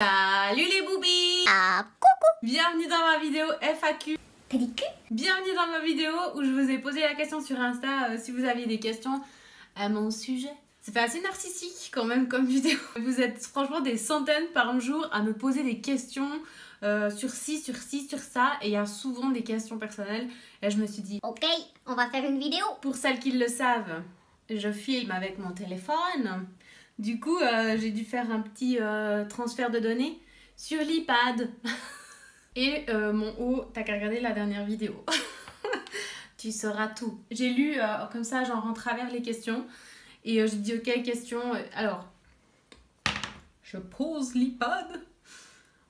Salut les boubis! Ah, coucou! Bienvenue dans ma vidéo FAQ. Pédicule. Bienvenue dans ma vidéo où je vous ai posé la question sur Insta si vous aviez des questions à mon sujet. C'est fait assez narcissique quand même comme vidéo. Vous êtes franchement des centaines par jour à me poser des questions sur ci, sur ça. Et il y a souvent des questions personnelles. Et je me suis dit, Ok, on va faire une vidéo. pour celles qui le savent, je filme avec mon téléphone. Du coup, j'ai dû faire un petit transfert de données sur l'iPad. Et mon haut, t'as qu'à regarder la dernière vidéo. Tu sauras tout. J'ai lu comme ça, genre en travers les questions. Et j'ai dit, ok, question. Alors, je pose l'iPad.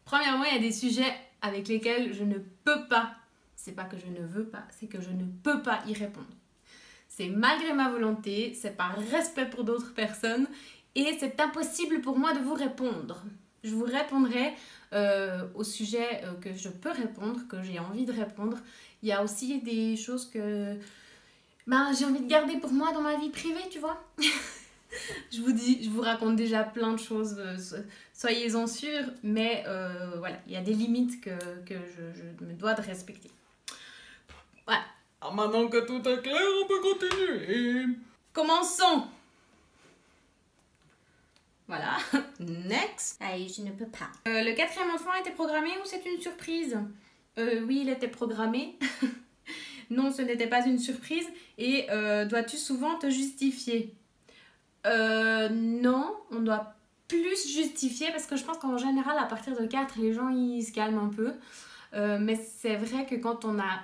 Premièrement, il y a des sujets avec lesquels je ne peux pas. C'est pas que je ne veux pas, c'est que je ne peux pas y répondre. C'est malgré ma volonté, c'est par respect pour d'autres personnes. Et c'est impossible pour moi de vous répondre. Je vous répondrai au sujet que je peux répondre, que j'ai envie de répondre. Il y a aussi des choses que j'ai envie de garder pour moi dans ma vie privée, tu vois. Je vous raconte déjà plein de choses, soyez-en sûrs. Mais voilà, il y a des limites que je me dois de respecter. Voilà. Alors maintenant que tout est clair, on peut continuer. Commençons. Voilà, next. Allez, je ne peux pas. Le quatrième enfant a été programmé ou c'est une surprise? Oui, il était programmé. Non, ce n'était pas une surprise. Et dois-tu souvent te justifier? Non, on doit plus justifier parce que je pense qu'en général, à partir de 4, les gens ils se calment un peu. Mais c'est vrai que quand on a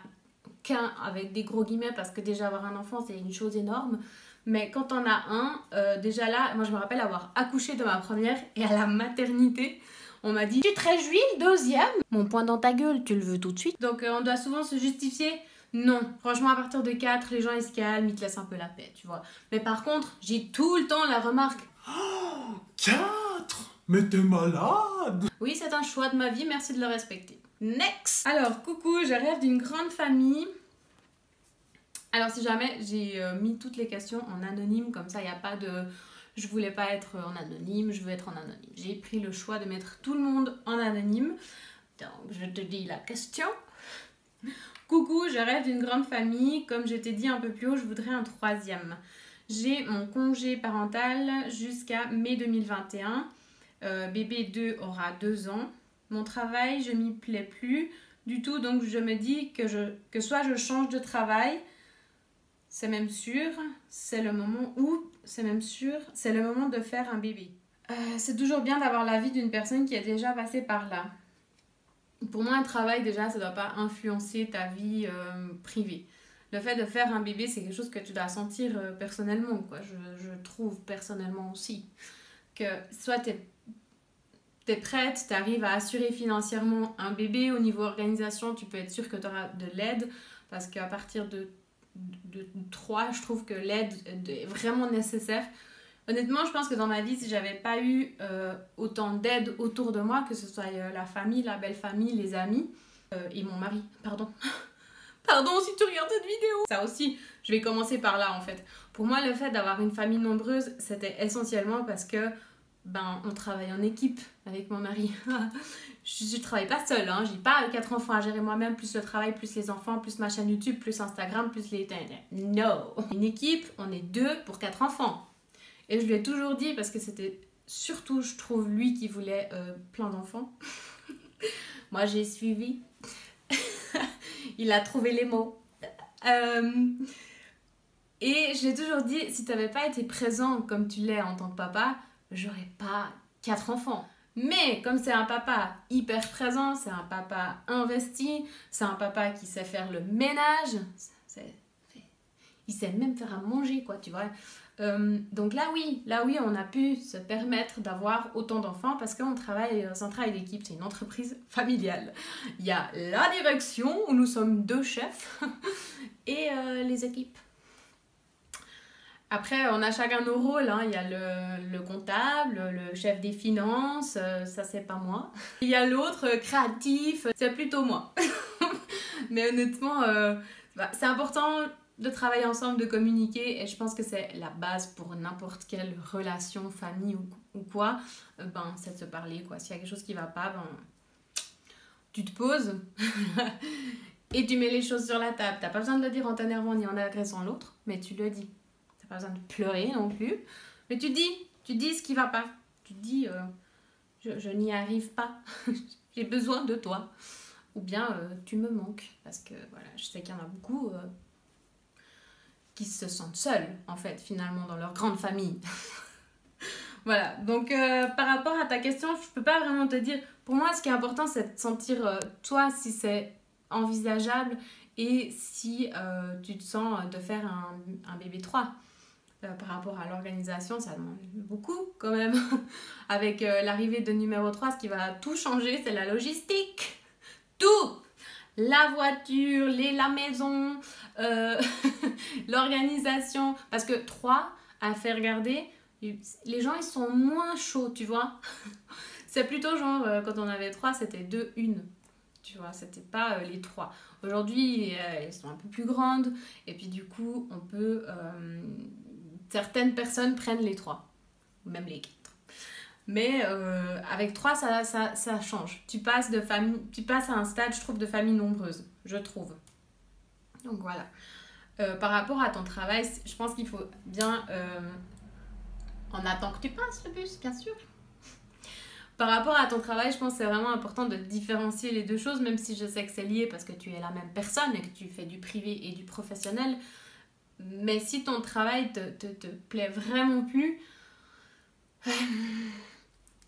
qu'un, avec des gros guillemets, parce que déjà avoir un enfant c'est une chose énorme. Mais quand on a un, déjà là, moi je me rappelle avoir accouché de ma première et à la maternité, on m'a dit « Tu te réjouis le deuxième ?» Mon poing dans ta gueule, tu le veux tout de suite. Donc on doit souvent se justifier. Non, franchement à partir de 4, les gens ils se calment, ils te laissent un peu la paix, tu vois. Mais par contre, j'ai tout le temps la remarque « Oh, 4? Mais t'es malade? Oui, c'est un choix de ma vie, merci de le respecter. » Next. Alors, coucou, je rêve d'une grande famille. Alors si jamais j'ai mis toutes les questions en anonyme, comme ça il n'y a pas de... Je voulais pas être en anonyme, je veux être en anonyme. J'ai pris le choix de mettre tout le monde en anonyme. Donc je te dis la question. Coucou, je rêve d'une grande famille. Comme je t'ai dit un peu plus haut, je voudrais un troisième. J'ai mon congé parental jusqu'à mai 2021. Bébé 2 aura 2 ans. Mon travail, je m'y plais plus du tout. Donc je me dis que soit je change de travail... C'est même sûr, c'est le moment où, c'est même sûr, c'est le moment de faire un bébé. C'est toujours bien d'avoir l'avis d'une personne qui est déjà passée par là. Pour moi, un travail, déjà, ça ne doit pas influencer ta vie privée. Le fait de faire un bébé, c'est quelque chose que tu dois sentir personnellement, quoi. Je trouve personnellement aussi que soit tu es prête, tu arrives à assurer financièrement un bébé. Au niveau organisation, tu peux être sûr que tu auras de l'aide parce qu'à partir de 3, je trouve que l'aide est vraiment nécessaire. Honnêtement, je pense que dans ma vie, si j'avais pas eu autant d'aide autour de moi, que ce soit la famille, la belle famille, les amis et mon mari, pardon. Pardon si tu regardes cette vidéo. Ça aussi, je vais commencer par là en fait. Pour moi, le fait d'avoir une famille nombreuse, c'était essentiellement parce que on travaille en équipe avec mon mari. Je travaille pas seule, hein. J'ai pas 4 enfants à gérer moi-même, plus le travail, plus les enfants, plus ma chaîne YouTube, plus Instagram, plus les... No! Une équipe, on est 2 pour 4 enfants. Et je lui ai toujours dit, parce que c'était surtout, je trouve, lui qui voulait plein d'enfants. Moi, j'ai suivi. Il a trouvé les mots. Et j'ai toujours dit, si t'avais pas été présent comme tu l'es en tant que papa, j'aurais pas 4 enfants. Mais comme c'est un papa hyper présent, c'est un papa investi, c'est un papa qui sait faire le ménage, il sait même faire à manger, quoi, tu vois. Donc là oui, on a pu se permettre d'avoir autant d'enfants parce qu'on travaille, c'est un travail d'équipe, c'est une entreprise familiale. Il y a la direction où nous sommes 2 chefs et les équipes. Après, on a chacun nos rôles, hein. Il y a le comptable, le chef des finances, ça c'est pas moi. Il y a l'autre créatif, c'est plutôt moi. Mais honnêtement, c'est important de travailler ensemble, de communiquer, et je pense que c'est la base pour n'importe quelle relation, famille ou quoi, c'est de se parler, quoi. S'il y a quelque chose qui va pas, tu te poses et tu mets les choses sur la table. T'as pas besoin de le dire en t'énervant ni en agressant l'autre, mais tu le dis. T'as pas besoin de pleurer non plus, mais tu dis ce qui va pas. Tu dis, je n'y arrive pas, j'ai besoin de toi. Ou bien, tu me manques, parce que voilà, je sais qu'il y en a beaucoup qui se sentent seuls, en fait, finalement, dans leur grande famille. Voilà, donc par rapport à ta question, je peux pas vraiment te dire. Pour moi, ce qui est important, c'est de sentir, toi, si c'est envisageable et si tu te sens de faire un bébé 3. Par rapport à l'organisation, ça demande beaucoup quand même. Avec l'arrivée de numéro 3, ce qui va tout changer, c'est la logistique. Tout! La voiture, la maison, l'organisation. Parce que 3, à faire garder, les gens ils sont moins chauds, tu vois. C'est plutôt genre, quand on avait 3, c'était 2, 1. Tu vois, c'était pas les 3. Aujourd'hui, elles sont un peu plus grandes. Et puis du coup, on peut... certaines personnes prennent les 3. Même les 4. Mais avec 3, ça change. Tu passes à un stade, je trouve, de famille nombreuse. Je trouve. Donc voilà. Par rapport à ton travail, je pense qu'il faut bien... on attend que tu passes le bus, bien sûr. Par rapport à ton travail, je pense que c'est vraiment important de différencier les deux choses, même si je sais que c'est lié parce que tu es la même personne et que tu fais du privé et du professionnel. Mais si ton travail te plaît vraiment plus,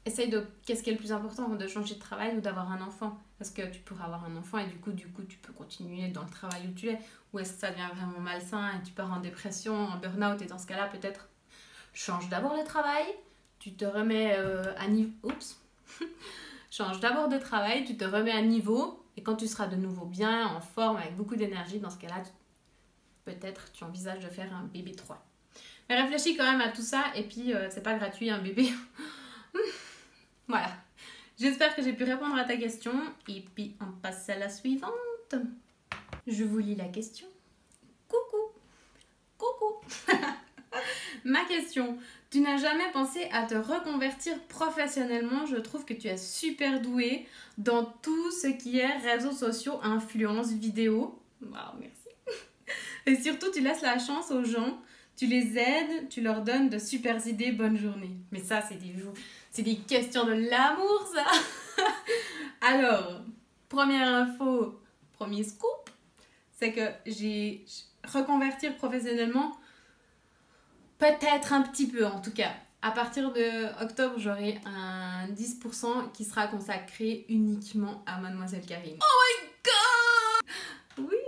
essaye de... Qu'est-ce qui est le plus important, de changer de travail ou d'avoir un enfant? Parce que tu pourras avoir un enfant et du coup tu peux continuer dans le travail où tu es. Ou est-ce que ça devient vraiment malsain et tu pars en dépression, en burn-out, et dans ce cas-là, peut-être change d'abord le travail, tu te remets à niveau... Oups. Change d'abord de travail, tu te remets à niveau, et quand tu seras de nouveau bien, en forme, avec beaucoup d'énergie, dans ce cas-là, peut-être tu envisages de faire un bébé 3. Mais réfléchis quand même à tout ça, et puis c'est pas gratuit un bébé. Voilà. J'espère que j'ai pu répondre à ta question, et puis on passe à la suivante. Je vous lis la question. Coucou. Ma question. Tu n'as jamais pensé à te reconvertir professionnellement? Je trouve que tu es super douée dans tout ce qui est réseaux sociaux, influence, vidéo. Waouh, merci. Et surtout, tu laisses la chance aux gens, tu les aides, tu leur donnes de super idées, bonne journée. Mais ça, c'est des questions de l'amour, ça. Alors, première info, premier scoop, c'est que j'ai reconvertir professionnellement, peut-être un petit peu en tout cas. À partir de octobre, j'aurai un 10% qui sera consacré uniquement à Mademoiselle Karine. Oh my god! Oui!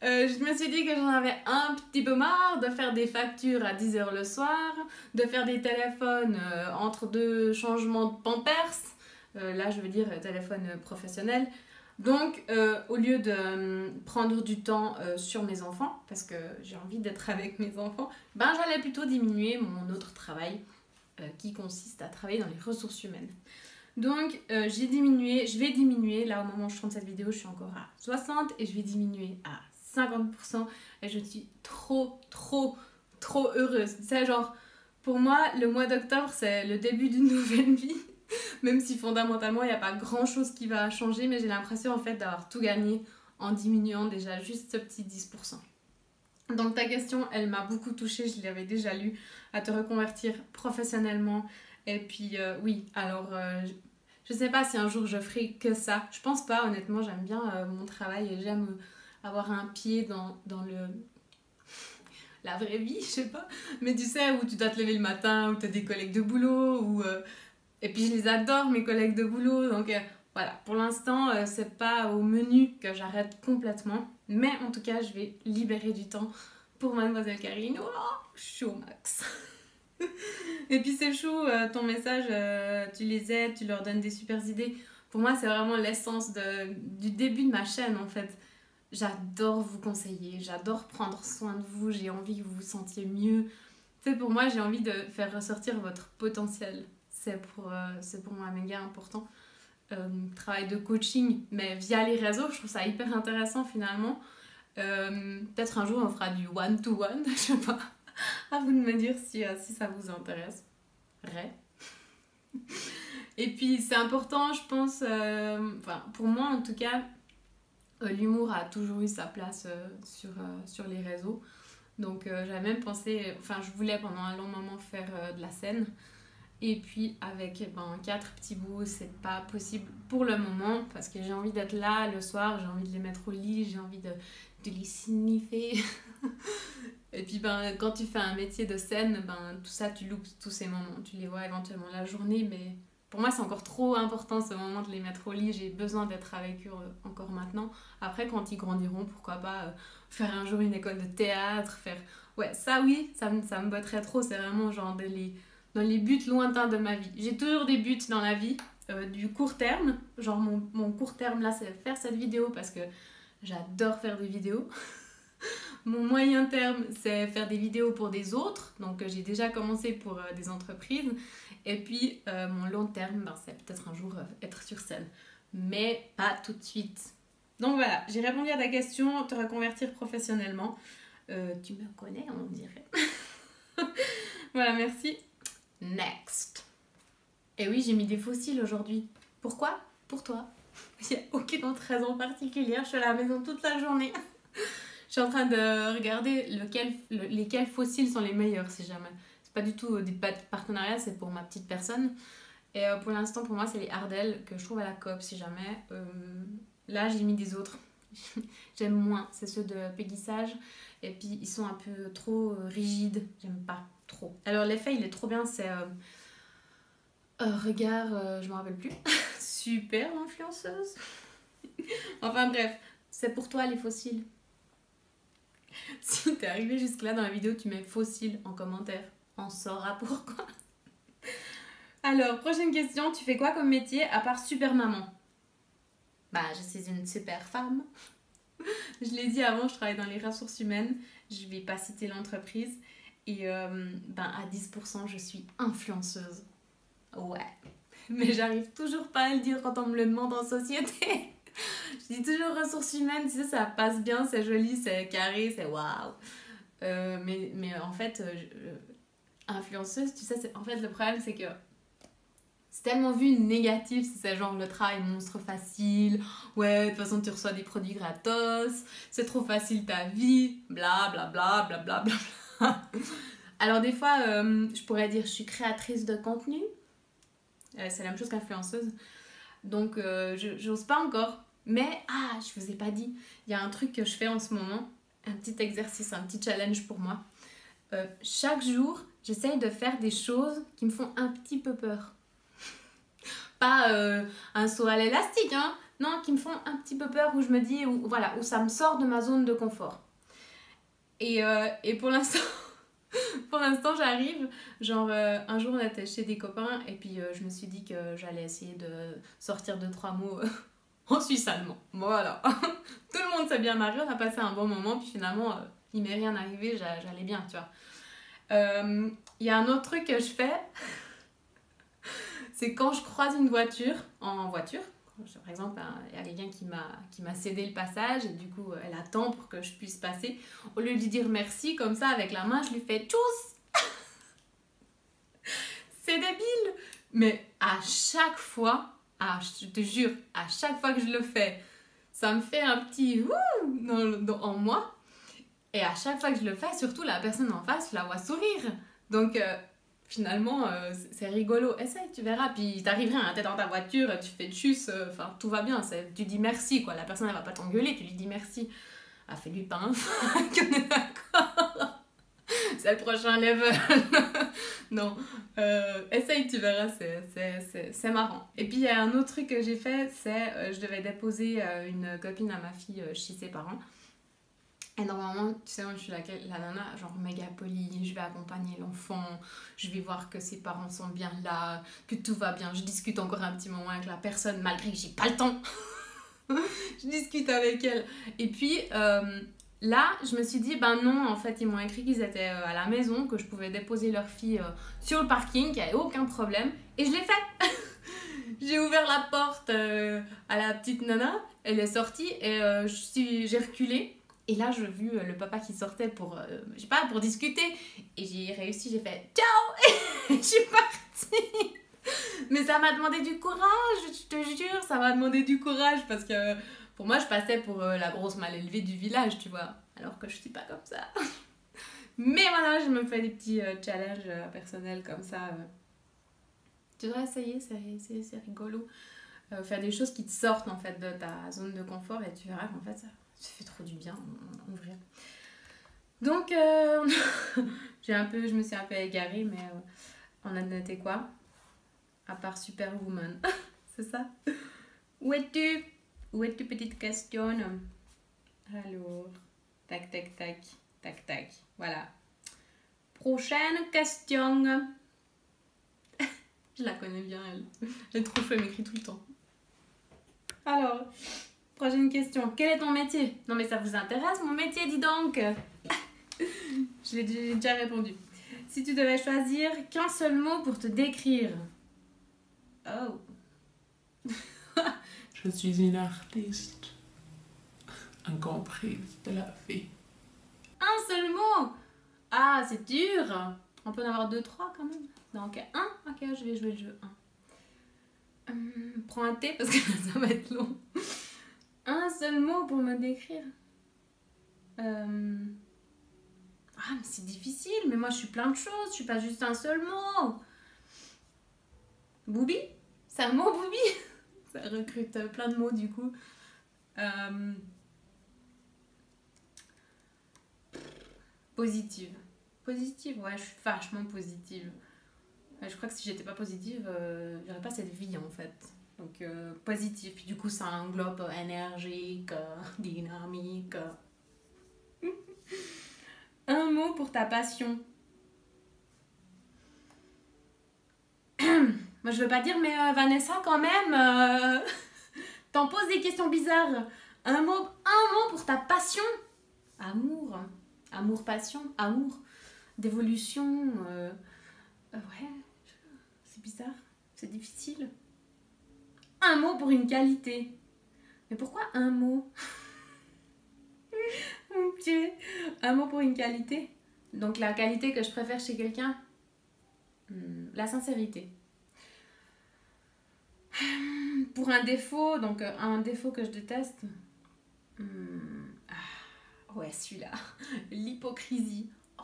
Je me suis dit que j'en avais un petit peu marre de faire des factures à 10h le soir, de faire des téléphones entre deux changements de Pampers. Là, je veux dire téléphone professionnel. Donc, au lieu de prendre du temps sur mes enfants, parce que j'ai envie d'être avec mes enfants, j'allais plutôt diminuer mon autre travail qui consiste à travailler dans les ressources humaines. Donc, je vais diminuer, là au moment où je tourne cette vidéo, je suis encore à 60 et je vais diminuer à 50% et je suis trop heureuse. C'est genre, pour moi, le mois d'octobre, c'est le début d'une nouvelle vie. Même si fondamentalement, il n'y a pas grand-chose qui va changer, mais j'ai l'impression en fait d'avoir tout gagné en diminuant déjà juste ce petit 10%. Donc ta question, elle m'a beaucoup touchée, je l'avais déjà lue, à te reconvertir professionnellement. Et puis oui, alors je sais pas si un jour je ferai que ça. Je pense pas, honnêtement, j'aime bien mon travail et j'aime avoir un pied dans la vraie vie, je sais pas. Mais tu sais, où tu dois te lever le matin, où tu as des collègues de boulot, où... Et puis je les adore, mes collègues de boulot, donc voilà, pour l'instant, c'est pas au menu que j'arrête complètement, mais en tout cas, je vais libérer du temps pour Mademoiselle Karine. Oh, je suis au max. Et puis c'est chou, ton message, tu les aides, tu leur donnes des super idées. Pour moi, c'est vraiment l'essence du début de ma chaîne, en fait. J'adore vous conseiller, j'adore prendre soin de vous, j'ai envie que vous vous sentiez mieux. Tu sais, pour moi, j'ai envie de faire ressortir votre potentiel. C'est pour moi méga important. Travail de coaching, mais via les réseaux, je trouve ça hyper intéressant finalement. Peut-être un jour on fera du one-to-one, je sais pas. À vous de me dire si ça vous intéresse. Et puis c'est important, je pense, enfin pour moi en tout cas, l'humour a toujours eu sa place sur les réseaux. Donc j'avais même pensé, enfin je voulais pendant un long moment faire de la scène. Et puis avec 4 petits bouts, c'est pas possible pour le moment parce que j'ai envie d'être là le soir, j'ai envie de les mettre au lit, j'ai envie de les sniffer. Et puis quand tu fais un métier de scène, tout ça tu loupes tous ces moments, tu les vois éventuellement la journée, mais pour moi c'est encore trop important ce moment de les mettre au lit, j'ai besoin d'être avec eux encore maintenant. Après quand ils grandiront, pourquoi pas faire un jour une école de théâtre, faire... Ouais, ça oui, ça me botterait trop, c'est vraiment genre dans les buts lointains de ma vie. J'ai toujours des buts dans la vie, du court terme, genre mon court terme là c'est faire cette vidéo parce que j'adore faire des vidéos. Mon moyen terme, c'est faire des vidéos pour des autres. Donc, j'ai déjà commencé pour des entreprises. Et puis, mon long terme, c'est peut-être un jour être sur scène. Mais pas tout de suite. Donc voilà, j'ai répondu à ta question, te reconvertir professionnellement. Tu me connais, on dirait. Voilà, merci. Next. Et oui, j'ai mis des fossiles aujourd'hui. Pourquoi? Pour toi. Il n'y a aucune autre raison particulière. Je suis à la maison toute la journée. Je suis en train de regarder lesquels fossiles sont les meilleurs, si jamais. C'est pas du tout des partenariats, c'est pour ma petite personne. Et pour l'instant, pour moi, c'est les Ardell que je trouve à la Coop, si jamais. Là, j'ai mis des autres. J'aime moins. C'est ceux de Peggy Sage. Et puis, ils sont un peu trop rigides. J'aime pas trop. Alors, l'effet, il est trop bien. C'est... regard, je me rappelle plus. Super influenceuse. Enfin, bref. C'est pour toi, les fossiles. Si t'es arrivé jusque-là dans la vidéo, tu mets fossile en commentaire. On saura pourquoi. Alors, prochaine question. Tu fais quoi comme métier à part super maman? Je suis une super femme. Je l'ai dit avant, je travaille dans les ressources humaines. Je vais pas citer l'entreprise. Et à 10%, je suis influenceuse. Ouais. Mais j'arrive toujours pas à le dire quand on me le demande en société. Je dis toujours ressources humaines, tu sais, ça passe bien, c'est joli, c'est carré, c'est waouh. Mais en fait, influenceuse, tu sais, en fait, le problème, c'est que c'est tellement vu négatif, c'est genre le travail monstre facile, ouais, de toute façon, tu reçois des produits gratos, c'est trop facile ta vie, bla bla bla bla bla bla bla. Alors, des fois, je pourrais dire, je suis créatrice de contenu, c'est la même chose qu'influenceuse. Donc, j'ose pas encore. Mais, je vous ai pas dit, il y a un truc que je fais en ce moment, un petit exercice, un petit challenge pour moi. Chaque jour, j'essaye de faire des choses qui me font un petit peu peur. Pas un saut à l'élastique, hein. Non, qui me font un petit peu peur, où je me dis, où ça me sort de ma zone de confort. Et pour l'instant... Pour l'instant, j'arrive, genre un jour on était chez des copains et puis je me suis dit que j'allais essayer de sortir 2-3 mots en suisse allemand. Voilà. Tout le monde s'est bien marré, on a passé un bon moment puis finalement il m'est rien arrivé, j'allais bien, tu vois. Il y a un autre truc que je fais, c'est quand je croise une voiture, en voiture, par exemple, il y a quelqu'un qui m'a cédé le passage et du coup, elle attend pour que je puisse passer. Au lieu de lui dire merci, comme ça, avec la main, je lui fais tchuss. C'est débile. Mais à chaque fois, je te jure, à chaque fois que je le fais, ça me fait un petit ouh en moi. Et à chaque fois que je le fais, surtout la personne en face, je la vois sourire. Donc... finalement, c'est rigolo. Essaye, tu verras. Puis t'arrives rien, t'es dans ta voiture, tu fais tchuss, enfin tout va bien. Tu dis merci, quoi. La personne, elle va pas t'engueuler, tu lui dis merci. Fais-lui pas un fuck, on est d'accord. C'est le prochain level. Non, essaye, tu verras, c'est marrant. Et puis il y a un autre truc que j'ai fait, c'est je devais déposer une copine à ma fille chez ses parents. Et normalement, tu sais, moi je suis la nana, genre méga polie, je vais accompagner l'enfant, je vais voir que ses parents sont bien là, que tout va bien, je discute encore un petit moment avec la personne, malgré que j'ai pas le temps. Je discute avec elle. Et puis là, je me suis dit, non, en fait, ils m'ont écrit qu'ils étaient à la maison, que je pouvais déposer leur fille sur le parking, qu'il n'y avait aucun problème. Et je l'ai fait. J'ai ouvert la porte à la petite nana, elle est sortie et j'ai reculé. Et là, j'ai vu le papa qui sortait pour, je sais pas, pour discuter. Et j'ai réussi, j'ai fait ciao et je suis partie. Mais ça m'a demandé du courage, je te jure, ça m'a demandé du courage parce que pour moi, je passais pour la grosse mal élevée du village, tu vois. Alors que je suis pas comme ça. Mais voilà, je me fais des petits challenges personnels comme ça. Tu devrais essayer, c'est rigolo. Faire des choses qui te sortent en fait de ta zone de confort et tu verras qu'en fait ça fait trop du bien en vrai. Donc je me suis un peu égarée, mais on a noté quoi à part Superwoman. C'est ça. Où es-tu petite question? Alors, tac tac tac tac tac, voilà. Prochaine question. Je la connais bien, elle. Elle est trop chouette, elle m'écrit tout le temps. Alors, prochaine question. Quel est ton métier? Non mais ça vous intéresse mon métier, dis donc. Je l'ai déjà répondu. Si tu devais choisir qu'un seul mot pour te décrire. Oh. Je suis une artiste incomprise de la vie. Un seul mot. Ah, c'est dur. On peut en avoir 2, 3 quand même. Donc un. Ok, je vais jouer le jeu 1. Prends un thé parce que ça va être long. Un seul mot pour me décrire. Ah, mais c'est difficile. Mais moi, je suis plein de choses. Je suis pas juste un seul mot. Boubi? C'est un mot, Boubi? Ça recrute plein de mots, du coup. Positive. Positive, ouais, je suis vachement positive. Je crois que si j'étais pas positive, j'aurais pas cette vie, en fait. Donc, positif. Puis du coup, ça englobe énergique, dynamique. Un mot pour ta passion. Moi, je veux pas dire, mais Vanessa, quand même, t'en poses des questions bizarres. Un mot pour ta passion. Amour. Amour, passion. Amour. D'évolution. Ouais. C'est bizarre. C'est difficile. Un mot pour une qualité. Mais pourquoi un mot? Mon Dieu. Un mot pour une qualité. Donc la qualité que je préfère chez quelqu'un, la sincérité. Pour un défaut, donc un défaut que je déteste, ouais, celui-là, l'hypocrisie. Oh.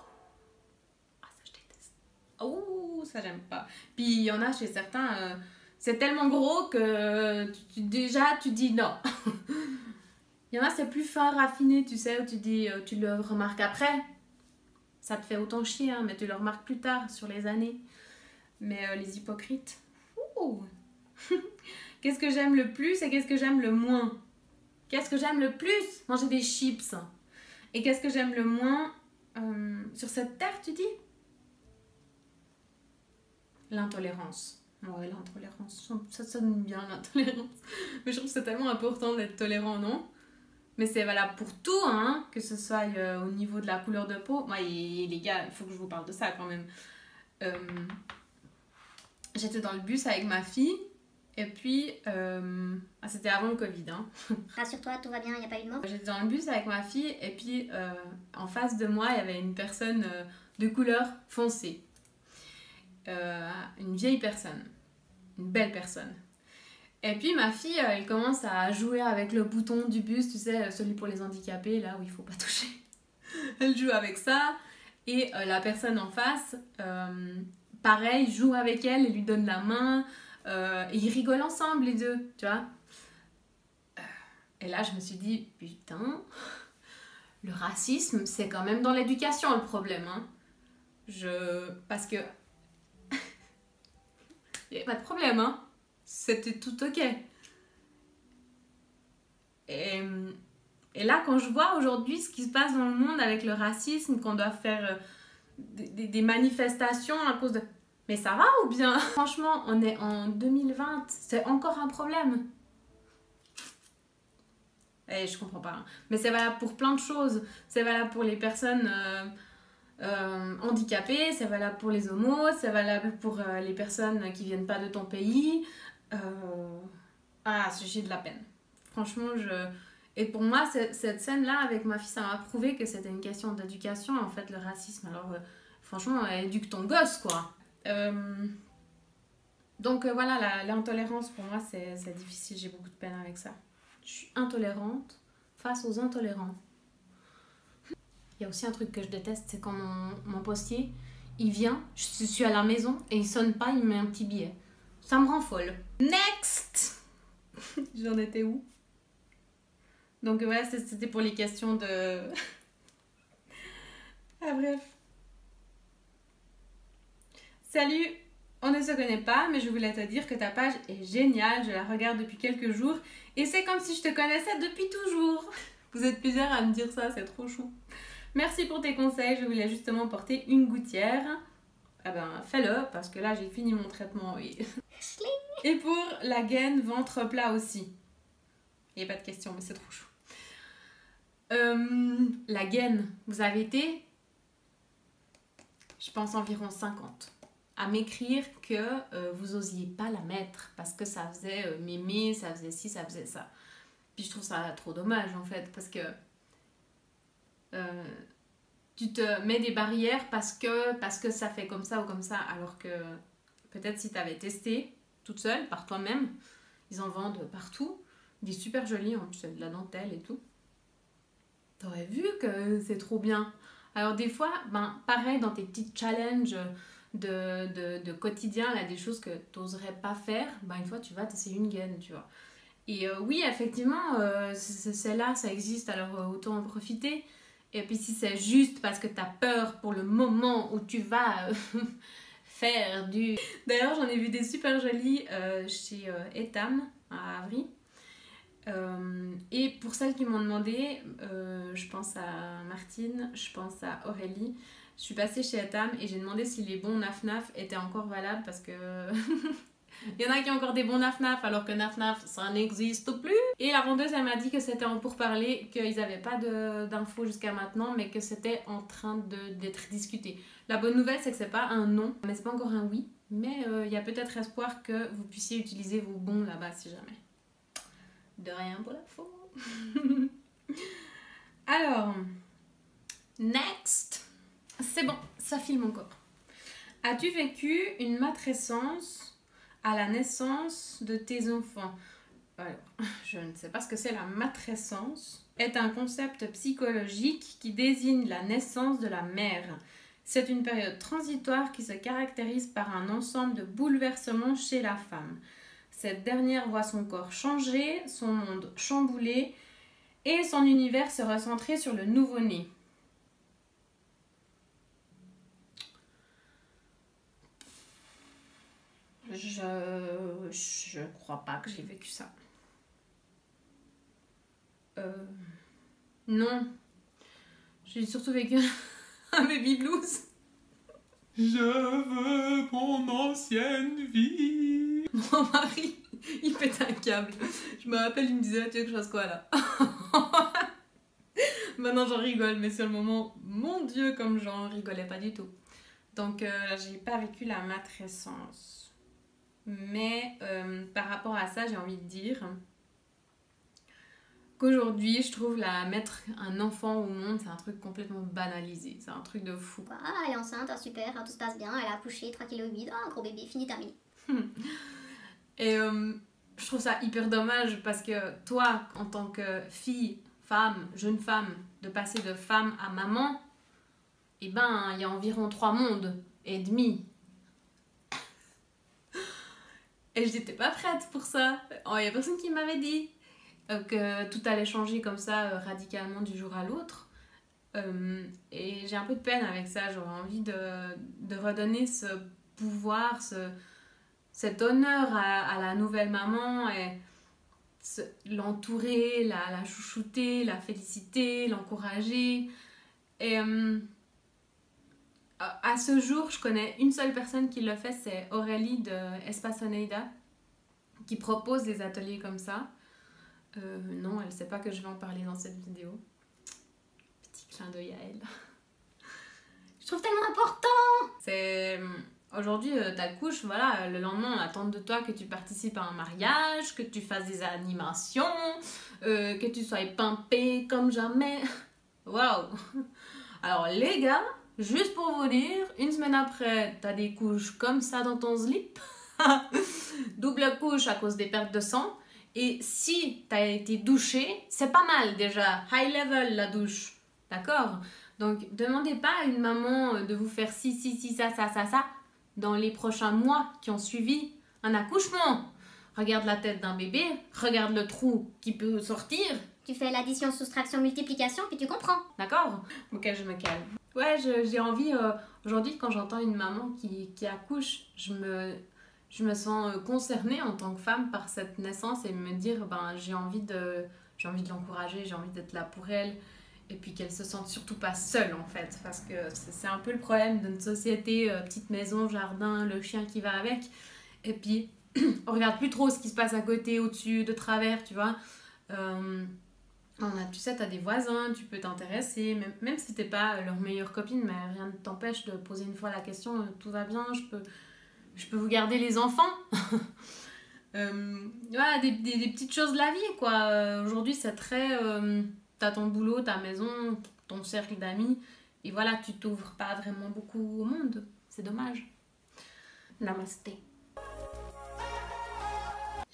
Ah, ça je déteste. Oh, ça j'aime pas. Puis il y en a chez certains, c'est tellement gros que déjà tu dis non. Il y en a c'est plus fin, raffiné, tu sais, où tu dis, tu le remarques après. Ça te fait autant chier, hein, mais tu le remarques plus tard, sur les années. Mais les hypocrites, ouh. Qu'est-ce que j'aime le plus et qu'est-ce que j'aime le moins? Qu'est-ce que j'aime le plus? Manger des chips. Et qu'est-ce que j'aime le moins sur cette terre, tu dis? L'intolérance. Ouais, l'intolérance. Ça sonne bien, l'intolérance. Mais je trouve que c'est tellement important d'être tolérant, non? Mais c'est valable pour tout, hein, que ce soit au niveau de la couleur de peau. Moi, et les gars, il faut que je vous parle de ça quand même. J'étais dans le bus avec ma fille. Et puis, c'était avant le Covid. Hein. Rassure-toi, tout va bien, il n'y a pas eu de mort. J'étais dans le bus avec ma fille et puis en face de moi, il y avait une personne de couleur foncée. Une vieille personne. Une belle personne. Et puis ma fille, elle commence à jouer avec le bouton du bus, tu sais, celui pour les handicapés, là où il ne faut pas toucher. Elle joue avec ça. Et la personne en face, pareil, joue avec elle et lui donne la main. Et ils rigolent ensemble les deux, tu vois. Et là je me suis dit, putain, le racisme c'est quand même dans l'éducation le problème, hein. Parce que il n'y avait pas de problème, hein. C'était tout ok. Et là quand je vois aujourd'hui ce qui se passe dans le monde avec le racisme, qu'on doit faire des manifestations à cause de... Mais ça va ou bien? Franchement, on est en 2020, c'est encore un problème. Et je comprends pas. Hein. Mais c'est valable pour plein de choses. C'est valable pour les personnes handicapées, c'est valable pour les homos, c'est valable pour les personnes qui viennent pas de ton pays. Ah, j'ai de la peine. Franchement, Et pour moi, cette scène-là avec ma fille, ça m'a prouvé que c'était une question d'éducation, en fait, le racisme. Alors, franchement, éduque ton gosse, quoi. Donc, voilà, l'intolérance, pour moi, c'est difficile. J'ai beaucoup de peine avec ça. Je suis intolérante face aux intolérants. Il y a aussi un truc que je déteste, c'est quand mon postier, il vient, je suis à la maison, et il sonne pas, il met un petit billet. Ça me rend folle. Next. J'en étais où? Donc ouais, c'était pour les questions de... Ah bref. Salut, on ne se connaît pas, mais je voulais te dire que ta page est géniale, je la regarde depuis quelques jours, et c'est comme si je te connaissais depuis toujours. Vous êtes plusieurs à me dire ça, c'est trop chou. Merci pour tes conseils, je voulais justement porter une gouttière. Ah ben, fais-le, parce que là, j'ai fini mon traitement, oui. Et pour la gaine, ventre plat aussi. Il n'y a pas de question, mais c'est trop chou. La gaine, vous avez été, je pense, environ 50 à m'écrire que vous osiez pas la mettre parce que ça faisait mémé, ça faisait ci, ça faisait ça. Puis je trouve ça trop dommage en fait parce que tu te mets des barrières parce que ça fait comme ça ou comme ça, alors que peut-être si tu avais testé toute seule, par toi-même, ils en vendent partout, des super jolis, en plus de la dentelle et tout. T'aurais vu que c'est trop bien. Alors des fois, ben, pareil dans tes petits challenges de quotidien, là, des choses que t'oserais pas faire, ben, une fois tu vas t'essayer une gaine, tu vois. Et oui, effectivement, c'est là, ça existe, alors autant en profiter. Et puis si c'est juste parce que t'as peur pour le moment où tu vas faire du... D'ailleurs, j'en ai vu des super jolis chez Etam, à Avry. Et pour celles qui m'ont demandé, je pense à Martine, je pense à Aurélie. Je suis passée chez Etam et j'ai demandé si les bons naf-naf étaient encore valables parce que... Il y en a qui ont encore des bons naf-naf alors que naf-naf ça n'existe plus. Et la vendeuse elle m'a dit que c'était en pourparlers, qu'ils n'avaient pas d'infos jusqu'à maintenant mais que c'était en train d'être discuté. La bonne nouvelle c'est que c'est pas un non mais c'est pas encore un oui. Mais il y a peut-être espoir que vous puissiez utiliser vos bons là-bas si jamais. De rien pour la faute. Alors, next. C'est bon, ça filme encore. As-tu vécu une matrescence à la naissance de tes enfants? Alors, je ne sais pas ce que c'est la matrescence. Est un concept psychologique qui désigne la naissance de la mère. C'est une période transitoire qui se caractérise par un ensemble de bouleversements chez la femme. Cette dernière voit son corps changer, son monde chamboulé et son univers se recentrer sur le nouveau-né. Je crois pas que j'ai vécu ça. Non. J'ai surtout vécu un baby blues. Je veux mon ancienne vie. Mon mari, il pète un câble. Je me rappelle, il me disait, tu veux que je fasse quoi là? Maintenant j'en rigole, mais sur le moment, mon Dieu, comme j'en rigolais pas du tout. Donc j'ai pas vécu la matrescence. Mais par rapport à ça, j'ai envie de dire qu'aujourd'hui, je trouve mettre un enfant au monde, c'est un truc complètement banalisé. C'est un truc de fou. Ah, elle est enceinte, ah, super, tout se passe bien, elle a accouché, 3,8 kg, ah, gros bébé, fini, terminé. Et je trouve ça hyper dommage parce que toi, en tant que fille, femme, jeune femme, de passer de femme à maman, eh ben, il y a environ 3 mondes et demi. Et je n'étais pas prête pour ça. Il n'y a personne qui m'avait dit que tout allait changer comme ça radicalement du jour à l'autre. Et j'ai un peu de peine avec ça. J'aurais envie de redonner ce pouvoir, cet honneur à la nouvelle maman et l'entourer, la chouchouter, la féliciter, l'encourager. Et à ce jour, je connais une seule personne qui le fait, c'est Aurélie de Espace Oneida, qui propose des ateliers comme ça. Non, elle ne sait pas que je vais en parler dans cette vidéo. Petit clin d'œil à elle. Je trouve tellement important. C'est Aujourd'hui, t'accouches, voilà, le lendemain, on attend de toi que tu participes à un mariage, que tu fasses des animations, que tu sois pimpé comme jamais. Waouh! Alors les gars, juste pour vous dire, une semaine après, t'as des couches comme ça dans ton slip. Double couche à cause des pertes de sang. Et si t'as été douché, c'est pas mal déjà. High level la douche. D'accord? Donc, demandez pas à une maman de vous faire ci, ça dans les prochains mois qui ont suivi un accouchement. Regarde la tête d'un bébé, regarde le trou qui peut sortir. Tu fais l'addition, soustraction, multiplication, puis tu comprends. D'accord? Ok, je me calme. Ouais, j'ai envie, aujourd'hui, quand j'entends une maman qui accouche, je me sens concernée en tant que femme par cette naissance et me dire, ben, j'ai envie de l'encourager, j'ai envie d'être là pour elle. Et puis qu'elle se sente surtout pas seule en fait, parce que c'est un peu le problème de notre société, petite maison, jardin, le chien qui va avec. Et puis on regarde plus trop ce qui se passe à côté, au-dessus, de travers, tu vois. Tu sais, t'as des voisins, tu peux t'intéresser, même si t'es pas leur meilleure copine, mais rien ne t'empêche de poser une fois la question, tout va bien, je peux vous garder les enfants. Voilà, des petites choses de la vie, quoi. Aujourd'hui, c'est très... t'as ton boulot, ta maison, ton cercle d'amis, et voilà, tu t'ouvres pas vraiment beaucoup au monde. C'est dommage. Namasté.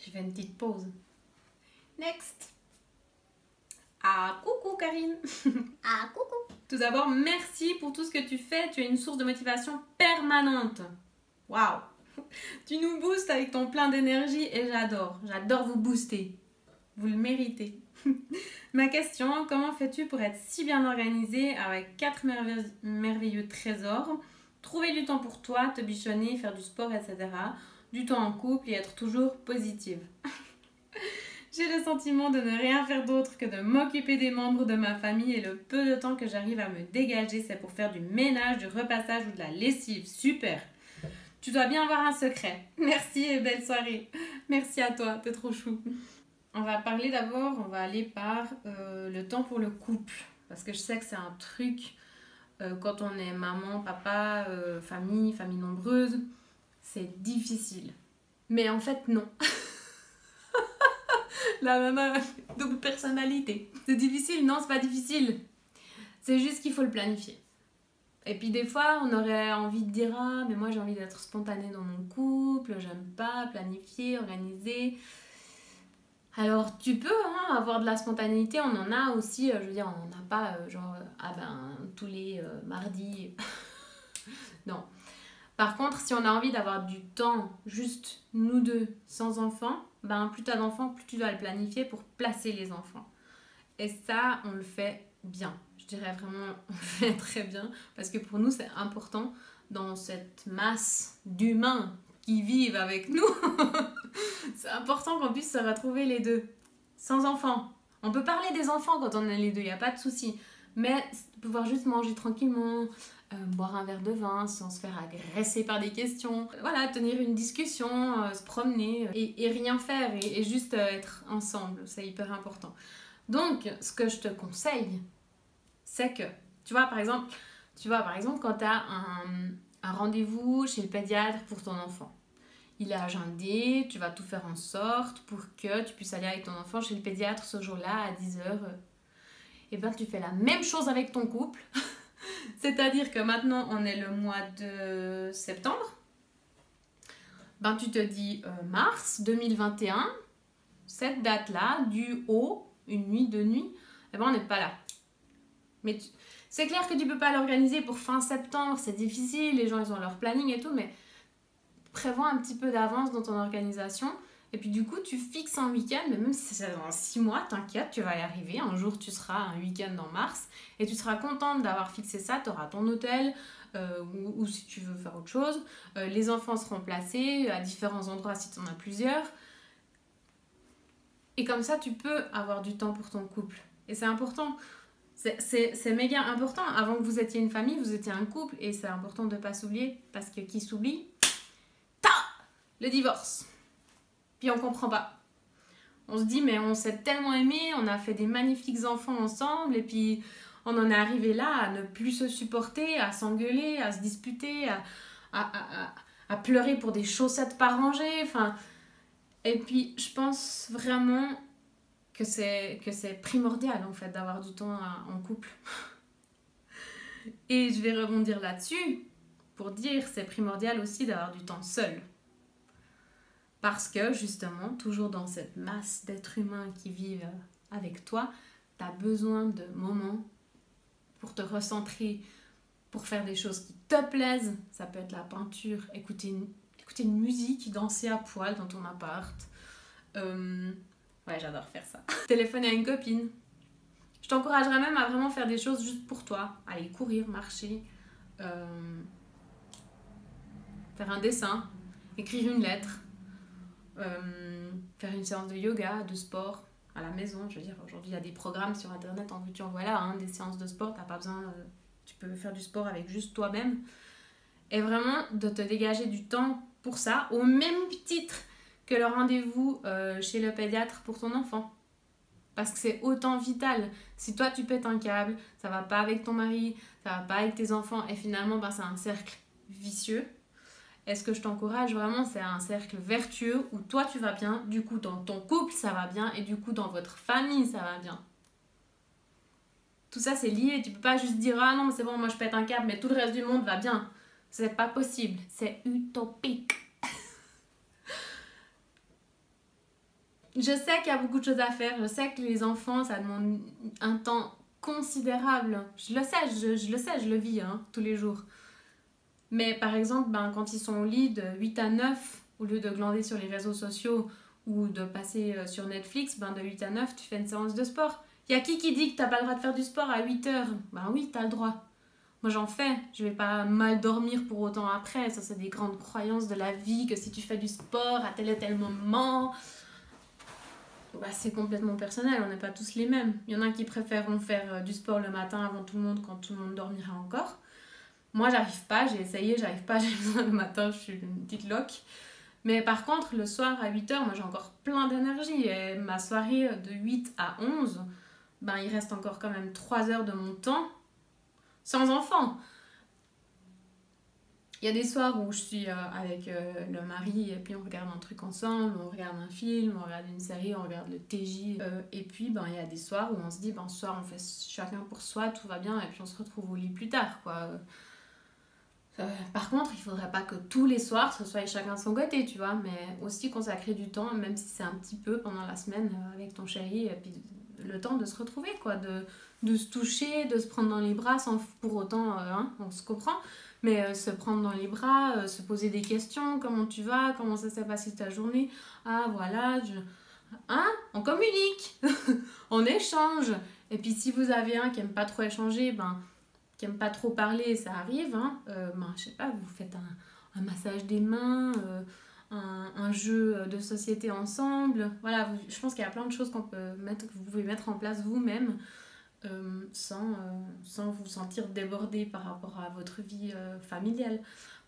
Je fais une petite pause. Next. Ah, coucou Karine. Ah, coucou. Tout d'abord, merci pour tout ce que tu fais. Tu es une source de motivation permanente. Waouh. Tu nous boostes avec ton plein d'énergie et j'adore. J'adore vous booster. Vous le méritez. Ma question, comment fais-tu pour être si bien organisée avec 4 merveilleux trésors, trouver du temps pour toi, te bichonner, faire du sport, etc. Du temps en couple et être toujours positive. J'ai le sentiment de ne rien faire d'autre que de m'occuper des membres de ma famille et le peu de temps que j'arrive à me dégager, c'est pour faire du ménage, du repassage ou de la lessive. Super! Tu dois bien avoir un secret. Merci et belle soirée. Merci à toi, t'es trop chou. On va parler d'abord, on va aller par le temps pour le couple. Parce que je sais que c'est un truc, quand on est maman, papa, famille nombreuse, c'est difficile. Mais en fait, non. La maman, double personnalité. C'est difficile? Non, c'est pas difficile. C'est juste qu'il faut le planifier. Et puis des fois, on aurait envie de dire « Ah, mais moi j'ai envie d'être spontanée dans mon couple, j'aime pas planifier, organiser. » Alors tu peux avoir de la spontanéité, on en a aussi, je veux dire, on n'a pas tous les mardis. Non. Par contre, si on a envie d'avoir du temps, juste nous deux, sans enfants, plus t'as d'enfants, plus tu dois le planifier pour placer les enfants. Et ça, on le fait bien. Je dirais vraiment, on le fait très bien, parce que pour nous, c'est important dans cette masse d'humains qui vivent avec nous. C'est important qu'on puisse se retrouver les deux, sans enfants. On peut parler des enfants quand on est les deux, il n'y a pas de souci. Mais pouvoir juste manger tranquillement, boire un verre de vin sans se faire agresser par des questions. Voilà, tenir une discussion, se promener et rien faire et juste être ensemble, c'est hyper important. Donc, ce que je te conseille, c'est que, tu vois, par exemple quand tu as un rendez-vous chez le pédiatre pour ton enfant. Il est agendé, tu vas tout faire en sorte pour que tu puisses aller avec ton enfant chez le pédiatre ce jour-là à 10h. Et bien, tu fais la même chose avec ton couple. C'est-à-dire que maintenant, on est le mois de septembre. Tu te dis mars 2021, cette date-là, du haut, une nuit, 2 nuits, on n'est pas là. Mais c'est clair que tu peux pas l'organiser pour fin septembre, c'est difficile, les gens ils ont leur planning et tout, mais prévois un petit peu d'avance dans ton organisation. Et puis du coup, tu fixes un week-end, mais même si c'est dans 6 mois, t'inquiète, tu vas y arriver. Un jour, tu seras un week-end en mars et tu seras contente d'avoir fixé ça. Tu auras ton hôtel ou si tu veux faire autre chose. Les enfants seront placés à différents endroits si tu en as plusieurs. Et comme ça, tu peux avoir du temps pour ton couple. Et c'est important. C'est méga important. Avant que vous étiez une famille, vous étiez un couple. Et c'est important de ne pas s'oublier parce que qui s'oublie, le divorce. Puis on comprend pas. On se dit mais on s'est tellement aimés, on a fait des magnifiques enfants ensemble et puis on en est arrivé là à ne plus se supporter, à s'engueuler, à se disputer, à pleurer pour des chaussettes pas rangées. Enfin, et puis, je pense vraiment que c'est primordial, en fait, d'avoir du temps en couple. Et je vais rebondir là-dessus pour dire c'est primordial aussi d'avoir du temps seul. Parce que, justement, toujours dans cette masse d'êtres humains qui vivent avec toi, tu as besoin de moments pour te recentrer, pour faire des choses qui te plaisent. Ça peut être la peinture, écouter une musique, danser à poil dans ton appart. Ouais, j'adore faire ça. Téléphoner à une copine. Je t'encouragerais même à vraiment faire des choses juste pour toi. Aller courir, marcher, faire un dessin, écrire une lettre, faire une séance de yoga, de sport à la maison. Je veux dire, aujourd'hui, il y a des programmes sur Internet, en veux-tu en voilà, hein, des séances de sport. T'as pas besoin... tu peux faire du sport avec juste toi-même. Et vraiment, de te dégager du temps pour ça, au même titre que le rendez-vous chez le pédiatre pour ton enfant. Parce que c'est autant vital. Si toi, tu pètes un câble, ça va pas avec ton mari, ça va pas avec tes enfants, et finalement, c'est un cercle vicieux. Et ce que je t'encourage vraiment, c'est un cercle vertueux où toi, tu vas bien, du coup, dans ton couple, ça va bien, et du coup, dans votre famille, ça va bien. Tout ça, c'est lié. Tu peux pas juste dire « Ah non, mais c'est bon, moi, je pète un câble, mais tout le reste du monde va bien. » C'est pas possible. C'est utopique. Je sais qu'il y a beaucoup de choses à faire. Je sais que les enfants, ça demande un temps considérable. Je le sais, je le vis tous les jours. Mais par exemple, quand ils sont au lit de 8 à 9, au lieu de glander sur les réseaux sociaux ou de passer sur Netflix, de 8 à 9, tu fais une séance de sport. Il y a qui dit que t'as pas le droit de faire du sport à 8 heures? Ben oui, t'as le droit. Moi, j'en fais. Je vais pas mal dormir pour autant après. Ça, c'est des grandes croyances de la vie, que si tu fais du sport à tel et tel moment... c'est complètement personnel, on n'est pas tous les mêmes. Il y en a qui préfèrent faire du sport le matin avant tout le monde, quand tout le monde dormira encore. Moi, j'arrive pas, j'ai essayé, j'arrive pas, j'ai besoin le matin, je suis une petite loque. Mais par contre, le soir à 8h, moi j'ai encore plein d'énergie. Et ma soirée de 8 à 11, il reste encore quand même 3 heures de mon temps sans enfant. Il y a des soirs où je suis avec le mari et puis on regarde un truc ensemble, on regarde un film, on regarde une série, on regarde le TJ. Et puis il y a des soirs où on se dit ce soir on fait chacun pour soi, tout va bien et puis on se retrouve au lit plus tard, quoi. Par contre, il faudrait pas que tous les soirs ce soit chacun de son côté, tu vois, mais aussi consacrer du temps, même si c'est un petit peu pendant la semaine avec ton chéri, et puis le temps de se retrouver, quoi, de se toucher, de se prendre dans les bras sans pour autant, on se comprend. Mais se prendre dans les bras, se poser des questions, comment tu vas, comment ça s'est passé ta journée, ah voilà, on communique, on échange. Et puis si vous avez un qui aime pas trop échanger, qui aime pas trop parler, ça arrive, je sais pas, vous faites un massage des mains, un jeu de société ensemble, voilà, je pense qu'il y a plein de choses que vous pouvez mettre en place vous-même. Sans vous sentir débordé par rapport à votre vie familiale.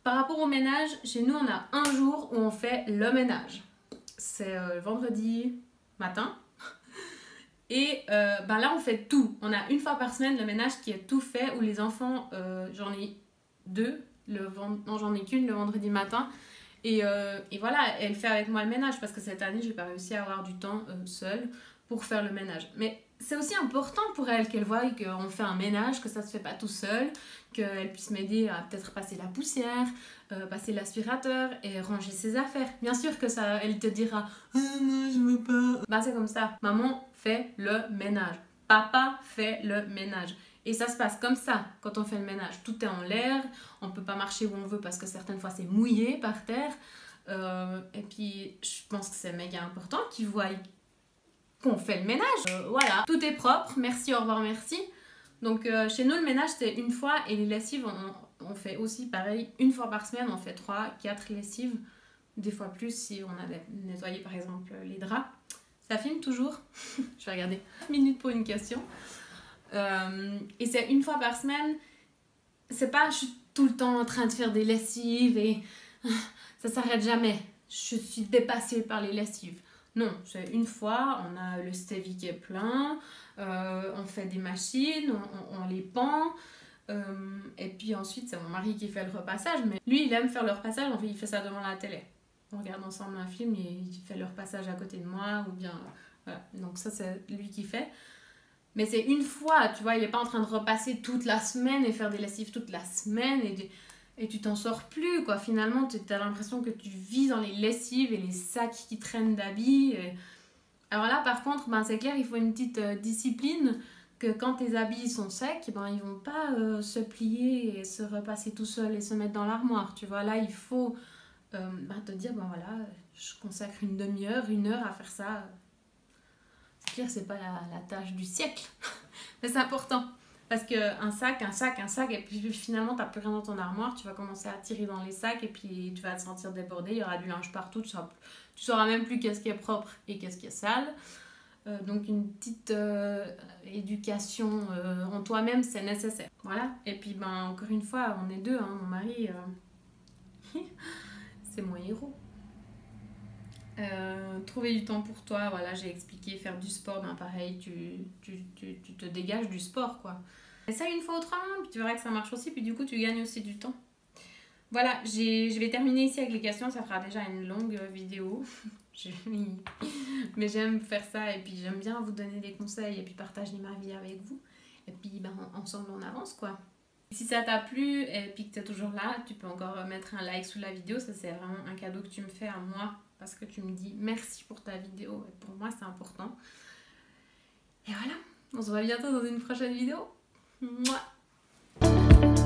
Par rapport au ménage, chez nous on a un jour où on fait le ménage. C'est vendredi matin. Et là on fait tout. On a une fois par semaine le ménage qui est tout fait, où les enfants, j'en ai deux, non j'en ai qu'une le vendredi matin. Et voilà, elle fait avec moi le ménage parce que cette année j'ai pas réussi à avoir du temps seule pour faire le ménage. Mais c'est aussi important pour elle qu'elle voie qu'on fait un ménage, que ça se fait pas tout seul, qu'elle puisse m'aider à peut-être passer la poussière, passer l'aspirateur et ranger ses affaires. Bien sûr que ça, elle te dira « Ah non, je veux pas ». C'est comme ça. Maman fait le ménage. Papa fait le ménage. Et ça se passe comme ça quand on fait le ménage. Tout est en l'air, on peut pas marcher où on veut parce que certaines fois c'est mouillé par terre. Et puis je pense que c'est méga important qu'ils voient qu'on fait le ménage. Voilà, tout est propre, merci, au revoir, merci. Donc chez nous le ménage c'est une fois, et les lessives on fait aussi pareil, une fois par semaine on fait 3-4 lessives, des fois plus si on a nettoyé par exemple les draps. Ça filme toujours. Je vais regarder 1 minute pour une question. Et c'est une fois par semaine. C'est pas je suis tout le temps en train de faire des lessives et ça s'arrête jamais. Je suis dépassée par les lessives. Non, c'est une fois, on a le Stevie qui est plein, on fait des machines, on les pend, Et puis ensuite, c'est mon mari qui fait le repassage. Mais lui, il aime faire le repassage. En fait, il fait ça devant la télé. On regarde ensemble un film et il fait le repassage à côté de moi. Ou bien, voilà. Donc ça, c'est lui qui fait. Mais c'est une fois, tu vois. Il n'est pas en train de repasser toute la semaine et faire des lessives toute la semaine. Et tu t'en sors plus, quoi. Finalement, tu as l'impression que tu vis dans les lessives et les sacs qui traînent d'habits. Alors là, par contre, ben, c'est clair, il faut une petite discipline que quand tes habits sont secs, ben, ils vont pas se plier et se repasser tout seuls et se mettre dans l'armoire. Tu vois, là, il faut ben, te dire, ben voilà, je consacre une demi-heure, 1 heure à faire ça. C'est clair, c'est pas la tâche du siècle, mais c'est important. Parce qu'un sac, et puis finalement, tu n'as plus rien dans ton armoire, tu vas commencer à tirer dans les sacs et puis tu vas te sentir débordé, il y aura du linge partout, tu sauras même plus qu'est-ce qui est propre et qu'est-ce qui est sale. Donc une petite éducation en toi-même, c'est nécessaire. Voilà, et puis ben, encore une fois, on est deux, hein, mon mari, c'est mon héros. Trouver du temps pour toi, voilà, j'ai expliqué, faire du sport, ben pareil, tu te dégages du sport, quoi. Essaye une fois autrement, puis tu verras que ça marche aussi, puis du coup tu gagnes aussi du temps. Voilà, je vais terminer ici avec les questions, ça fera déjà une longue vidéo. Mais j'aime faire ça, et puis j'aime bien vous donner des conseils, et puis partager ma vie avec vous. Et puis ben, ensemble on avance, quoi. Si ça t'a plu et puis que tu es toujours là, tu peux encore mettre un like sous la vidéo. Ça, c'est vraiment un cadeau que tu me fais à moi parce que tu me dis merci pour ta vidéo. Et pour moi, c'est important. Et voilà, on se voit bientôt dans une prochaine vidéo. Mouah.